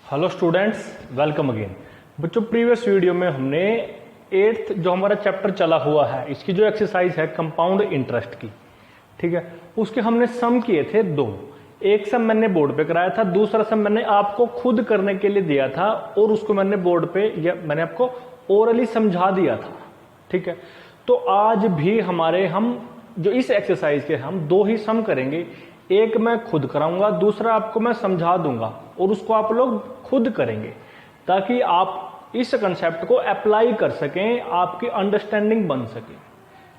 Hello students, welcome again. बच्चों, previous video में हमने 8th जो हमारा चैप्टर चला हुआ है, इसकी जो एक्सरसाइज है कंपाउंड इंटरेस्ट की, ठीक है, उसके हमने सम किए थे दो। एक सम मैंने बोर्ड पे कराया था, दूसरा सम मैंने आपको खुद करने के लिए दिया था और उसको मैंने बोर्ड पे या मैंने आपको ओरली समझा दिया था, ठीक है। तो आज भी हम जो इस एक्सरसाइज के हम दो ही सम करेंगे। एक मैं खुद कराऊंगा, दूसरा आपको मैं समझा दूंगा और उसको आप लोग खुद करेंगे ताकि आप इस कंसेप्ट को अप्लाई कर सकें, आपकी अंडरस्टैंडिंग बन सके,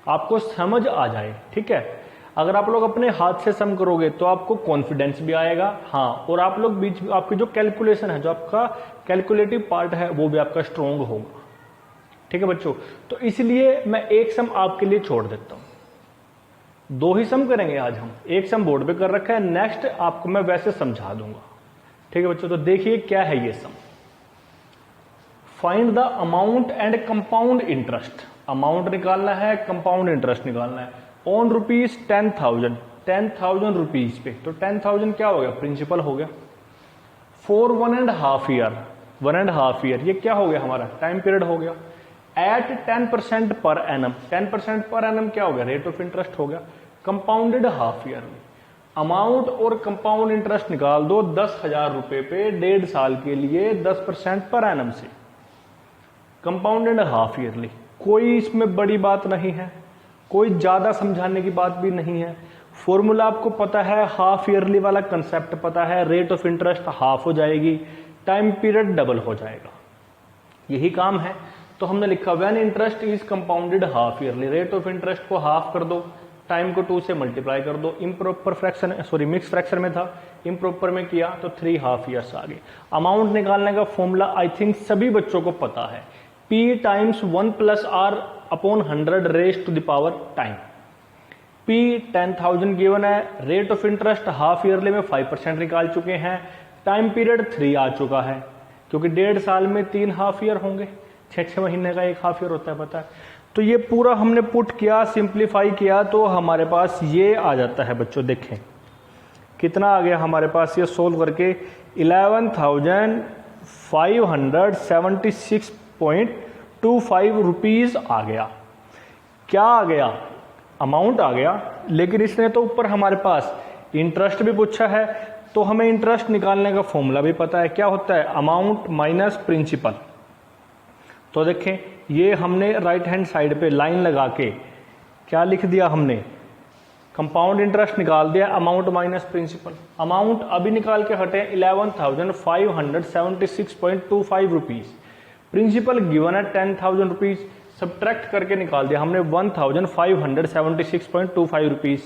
आपको समझ आ जाए, ठीक है। अगर आप लोग अपने हाथ से सम करोगे तो आपको कॉन्फिडेंस भी आएगा, हाँ, और आप लोग बीच में आपकी जो कैलकुलेशन है, जो आपका कैलकुलेटिव पार्ट है, वो भी आपका स्ट्रोंग होगा, ठीक है बच्चों। तो इसलिए मैं एक सम आपके लिए छोड़ देता हूं। दो ही सम करेंगे आज हम, एक सम बोर्ड पे कर रखा है, नेक्स्ट आपको मैं वैसे समझा दूंगा, ठीक है बच्चों। तो देखिए क्या है ये sum. Find the amount and compound interest. Amount निकालना है, कंपाउंड इंटरेस्ट निकालना है ऑन रुपीज 10,000 रुपीज पे। तो 10,000 क्या हो गया? प्रिंसिपल हो गया। फॉर 1.5 ईयर, 1.5 ईयर ये क्या हो गया? हमारा टाइम पीरियड हो गया। Eight 10% per annum, 10% per annum क्या हो गया? रेट ऑफ इंटरेस्ट हो गया। कंपाउंडेड हाफ ईयर में अमाउंट और कंपाउंड इंटरेस्ट निकाल दो 10,000 रुपए पे 1.5 साल के लिए 10% पर एनम से, कंपाउंडेड हाफ ईयरली। कोई इसमें बड़ी बात नहीं है, कोई ज्यादा समझाने की बात भी नहीं है। फॉर्मूला आपको पता है, हाफ ईयरली वाला कंसेप्ट पता है, रेट ऑफ इंटरेस्ट हाफ हो जाएगी, टाइम पीरियड डबल हो जाएगा, यही काम है। तो हमने लिखा when interest is compounded half yearly, rate of interest को हाफ कर दो, टाइम को 2 से मल्टीप्लाई कर दो। Improper fraction, sorry mix fraction में था, इम्प्रॉपर में किया तो 3 हाफ ईयर्स आ गए। अमाउंट निकालने का फॉर्मूला आई थिंक सभी बच्चों को पता है, P times 1 + R upon 100 raise to the power time. P 10,000 given है, rate of interest half yearly में 5% निकाल चुके हैं, टाइम पीरियड 3 आ चुका है, क्योंकि 1.5 साल में 3 हाफ ईयर होंगे, 6 महीने का 1 हाफ ईयर होता है, पता है। तो ये पूरा हमने पुट किया, सिंप्लीफाई किया, तो हमारे पास ये आ जाता है बच्चों। देखें कितना आ गया हमारे पास, ये सोल्व करके 11,576.25 रुपीज आ गया। क्या आ गया? अमाउंट आ गया, लेकिन इसने तो ऊपर हमारे पास इंटरेस्ट भी पूछा है, तो हमें इंटरेस्ट निकालने का फॉर्मूला भी पता है, क्या होता है? Amount minus principal. तो देखें ये हमने राइट हैंड साइड पे लाइन लगा के क्या लिख दिया हमने? कंपाउंड इंटरेस्ट निकाल दिया, अमाउंट माइनस प्रिंसिपल। अमाउंट अभी निकाल के हटे 11,576.25 रुपीज, प्रिंसिपल गिवन है 10,000 रुपीज, सब्ट्रैक्ट करके निकाल दिया हमने 1,576.25 रुपीज।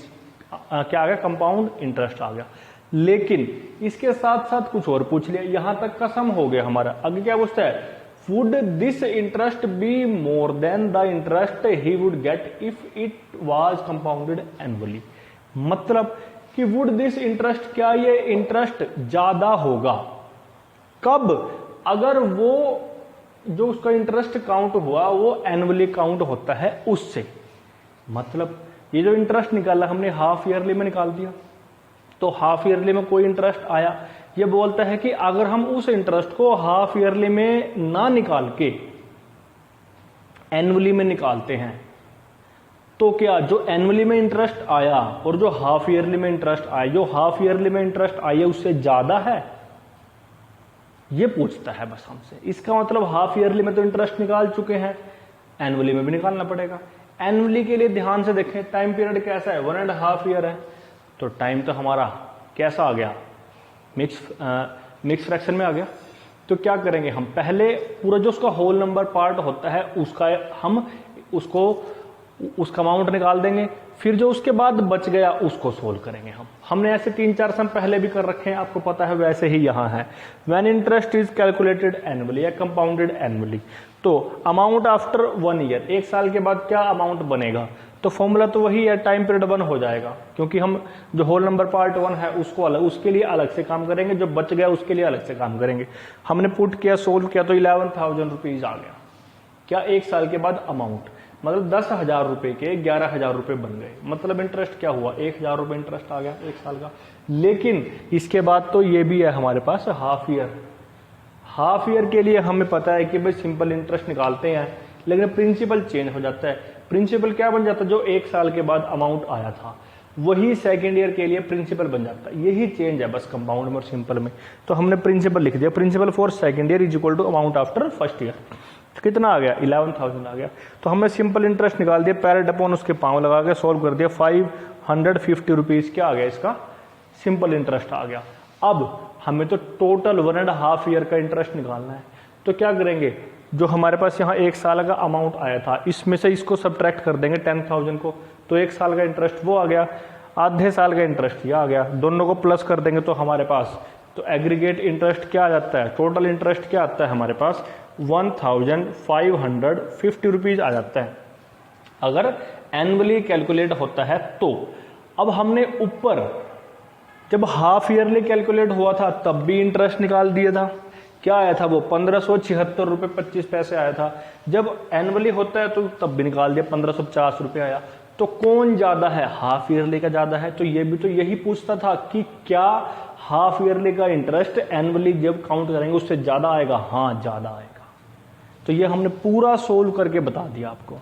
क्या आ गया? कंपाउंड इंटरेस्ट आ गया। लेकिन इसके साथ साथ कुछ और पूछ लिया, यहां तक का सम हो गया हमारा। आगे क्या पूछता है? Would this interest be more than the interest he would get if it was compounded annually? मतलब कि would this interest, क्या ये इंटरेस्ट ज्यादा होगा? कब? अगर वो जो उसका इंटरेस्ट काउंट हुआ वो एनुअली काउंट होता है उससे। मतलब ये जो इंटरेस्ट निकाला हमने हाफ ईयरली में निकाल दिया, तो हाफ ईयरली में कोई इंटरेस्ट आया, ये बोलता है कि अगर हम उस इंटरेस्ट को हाफ ईयरली में ना निकाल के एनुअली में निकालते हैं, तो क्या जो एनुअली में इंटरेस्ट आया और जो हाफ ईयरली में इंटरेस्ट आया, जो हाफ ईयरली में इंटरेस्ट आया उससे ज्यादा है? ये पूछता है बस हमसे। इसका मतलब हाफ ईयरली में तो इंटरेस्ट निकाल चुके हैं, एनुअली में भी निकालना पड़ेगा। एनुअली के लिए ध्यान से देखें, टाइम पीरियड कैसा है? 1.5 ईयर है, तो टाइम तो हमारा कैसा आ गया? मिक्स फ्रैक्शन में आ गया। तो क्या करेंगे हम? पहले पूरा जो उसका होल नंबर पार्ट होता है उसका हम उसका अमाउंट निकाल देंगे, फिर जो उसके बाद बच गया उसको सोल्व करेंगे हमने ऐसे 3-4 सम पहले भी कर रखे हैं, आपको पता है, वैसे ही यहां है। When interest is calculated annually या कंपाउंडेड एनुअली, तो अमाउंट आफ्टर 1 ईयर, 1 साल के बाद क्या अमाउंट बनेगा? तो फॉर्मूला तो वही है, टाइम पीरियड 1 हो जाएगा, क्योंकि हम जो होल नंबर पार्ट 1 है उसको अलग, उसके लिए अलग से काम करेंगे, जो बच गया उसके लिए अलग से काम करेंगे। हमने पुट किया, सोल्व किया, तो 11,000 रुपीज आ गया। क्या? 1 साल के बाद अमाउंट, मतलब 10,000 रुपए के 11,000 रुपए बन गए। मतलब इंटरेस्ट क्या हुआ? 1,000 रुपए इंटरेस्ट आ गया 1 साल का। लेकिन इसके बाद तो ये भी है हमारे पास हाफ ईयर, हाफ ईयर के लिए हमें पता है कि भाई सिंपल इंटरेस्ट निकालते हैं, लेकिन प्रिंसिपल चेंज हो जाता है। प्रिंसिपल क्या बन जाता है, जो 1 साल के बाद अमाउंट आया था वही सेकेंड ईयर के लिए प्रिंसिपल बन जाता है। यही चेंज है बस कंपाउंड में और सिंपल में। तो हमने प्रिंसिपल लिख दिया, principal for second year is equal to amount after first year. तो कितना आ गया, 11,000 आ गया। तो हमने सिंपल इंटरेस्ट निकाल दिया, पैरेट अपॉन उसके पाँव लगा के सॉल्व कर दिया, 550 रुपीज क्या आ गया, इसका सिंपल इंटरेस्ट आ गया। अब हमें तो टोटल 1.5 ईयर का इंटरेस्ट निकालना है। तो क्या करेंगे, जो हमारे पास यहाँ 1 साल का अमाउंट आया था इसमें से इसको सब्ट्रैक्ट कर देंगे 10,000 को, तो 1 साल का इंटरेस्ट वो आ गया, आधे साल का इंटरेस्ट ये आ गया, दोनों को प्लस कर देंगे तो हमारे पास तो एग्रीगेट इंटरेस्ट क्या आ जाता है, टोटल इंटरेस्ट क्या आता है हमारे पास 1,550 रुपीज आ जाता है अगर एनुअली कैलकुलेट होता है तो। अब हमने ऊपर जब हाफ ईयरली कैलकुलेट हुआ था तब भी इंटरेस्ट निकाल दिया था, क्या आया था वो 1576 रुपये 25 पैसे आया था। जब एनुअली होता है तो तब भी निकाल दिया 1550 रुपये आया। तो कौन ज्यादा है, हाफ ईयरली का ज्यादा है। तो ये भी तो यही पूछता था कि क्या हाफ ईयरली का इंटरेस्ट एनुअली जब काउंट करेंगे उससे ज्यादा आएगा, हाँ ज्यादा आएगा। तो ये हमने पूरा सोल्व करके बता दिया आपको,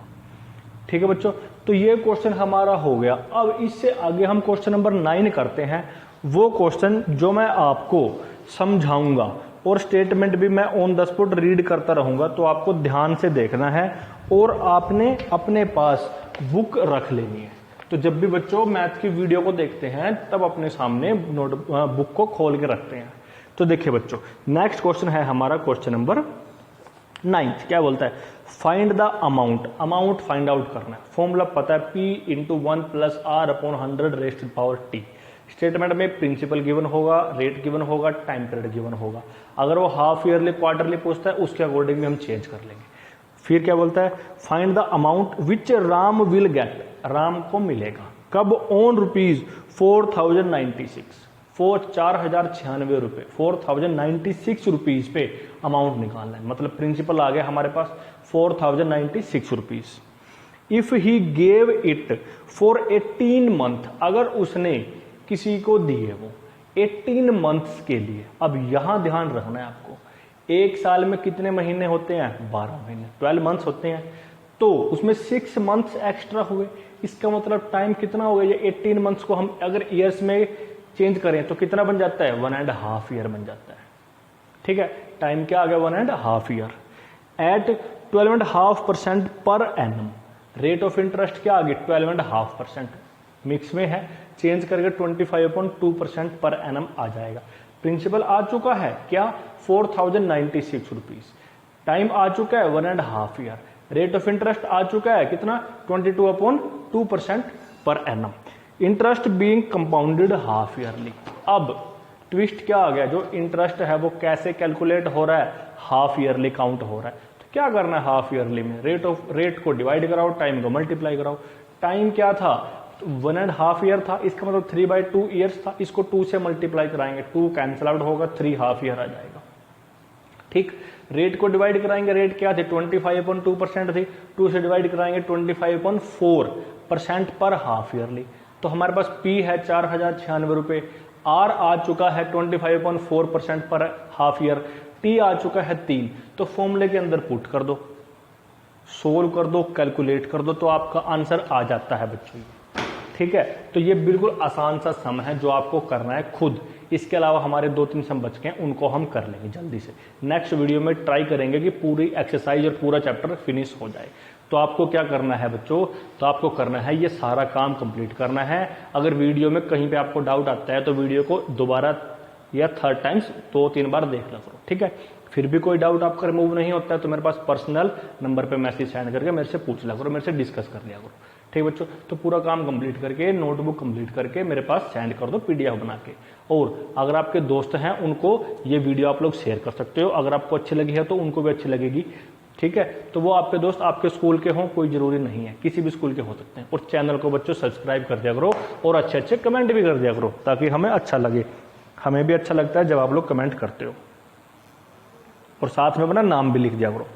ठीक है बच्चों। तो ये क्वेश्चन हमारा हो गया। अब इससे आगे हम क्वेश्चन नंबर 9 करते हैं। वो क्वेश्चन जो मैं आपको समझाऊंगा और स्टेटमेंट भी मैं ऑन द स्पॉट रीड करता रहूंगा, तो आपको ध्यान से देखना है और आपने अपने पास बुक रख लेनी है। तो जब भी बच्चों मैथ की वीडियो को देखते हैं तब अपने सामने नोट बुक को खोल के रखते हैं। तो देखिए बच्चों, नेक्स्ट क्वेश्चन है हमारा क्वेश्चन नंबर 9। क्या बोलता है, find the amount, amount find out करना है। फॉर्मूला पता है P × 1 + R/100⁻t। स्टेटमेंट में प्रिंसिपल गिवन होगा, रेट गिवन होगा, टाइम पीरियड गिवन होगा। अगर वो हाफ ईयरली क्वार्टरली पूछता है उसके अकॉर्डिंग भी हम चेंज कर लेंगे। फिर क्या बोलता है, find the amount which Ram will get, Ram को मिलेगा कब, ऑन ₹4096, 4,096 रुपए, 4,096 रुपीज पे अमाउंट निकालना है। मतलब प्रिंसिपल आ गया हमारे पास 4,096 rupees. If he gave it for 18 month, अगर उसने किसी को दिए वो 18 मंथ्स के लिए। अब यहां ध्यान रखना है आपको, 1 साल में कितने महीने होते हैं, 12 महीने, 12 मंथ्स होते हैं। तो उसमें 6 मंथ्स एक्स्ट्रा हुए, इसका मतलब टाइम कितना हो गया, ये 18 मंथ्स को हम अगर ईयर्स में चेंज करें तो कितना बन जाता है, 1.5 ईयर बन जाता है। ठीक है, टाइम क्या आ गया, 1.5 year eight 12.5% per annum. Rate of interest क्या आ गई, 12.5%, मिक्स में है, चेंज करके 25.2% पर एनम आ जाएगा। प्रिंसिपल आ चुका है क्या, 4,096 रुपीज। टाइम आ चुका है 1.5 ईयर। रेट ऑफ इंटरेस्ट आ चुका है कितना, 22.2% per annum. Interest being compounded half yearly. अब ट्विस्ट क्या आ गया, जो इंटरेस्ट है वो कैसे कैलकुलेट हो रहा है, हाफ ईयरली काउंट हो रहा है। तो क्या करना है हाफ ईयरली में, रेट को डिवाइड कराओ, टाइम को मल्टीप्लाई कराओ। टाइम क्या था, 1.5 ईयर था, इसका मतलब 3/2 ईयर्स था, इसको 2 से मल्टीप्लाई कराएंगे, 2 कैंसिल आउट होगा, 3 हाफ ईयर आ जाएगा। ठीक, रेट को डिवाइड कराएंगे, रेट क्या थी 25.2% थी, 2 से डिवाइड कराएंगे 25.4% पर हाफ ईयरली। तो हमारे पास P है 4,096 रुपए, R आ चुका है 25.4% पर हाफ ईयर, T आ चुका है 3। तो फॉर्मूले के अंदर पुट कर दो, सोल्व कर दो, कैलकुलेट कर दो, तो आपका आंसर आ जाता है बच्चों। ठीक है, तो ये बिल्कुल आसान सा सम है जो आपको करना है खुद। इसके अलावा हमारे 2-3 सम बच गए, उनको हम कर लेंगे जल्दी से। नेक्स्ट वीडियो में ट्राई करेंगे कि पूरी एक्सरसाइज और पूरा चैप्टर फिनिश हो जाए। तो आपको क्या करना है बच्चों, तो आपको करना है ये सारा काम कंप्लीट करना है। अगर वीडियो में कहीं पे आपको डाउट आता है तो वीडियो को दोबारा या 3rd टाइम्स 2-3 बार देख लो करो। ठीक है, फिर भी कोई डाउट आपका रिमूव नहीं होता है तो मेरे पास पर्सनल नंबर पे मैसेज सेंड करके मेरे से पूछ लिया करो, मेरे से डिस्कस कर लिया करो। ठीक बच्चों, तो पूरा काम कंप्लीट करके, नोटबुक कंप्लीट करके मेरे पास सेंड कर दो PDF बना के। और अगर आपके दोस्त हैं उनको ये वीडियो आप लोग शेयर कर सकते हो, अगर आपको अच्छी लगी है तो उनको भी अच्छी लगेगी। ठीक है, तो वो आपके दोस्त आपके स्कूल के हों, कोई जरूरी नहीं है, किसी भी स्कूल के हो सकते हैं। और चैनल को बच्चों सब्सक्राइब कर दिया करो और अच्छे अच्छे कमेंट भी कर दिया करो, ताकि हमें अच्छा लगे। हमें भी अच्छा लगता है जब आप लोग कमेंट करते हो, और साथ में अपना नाम भी लिख दिया करो।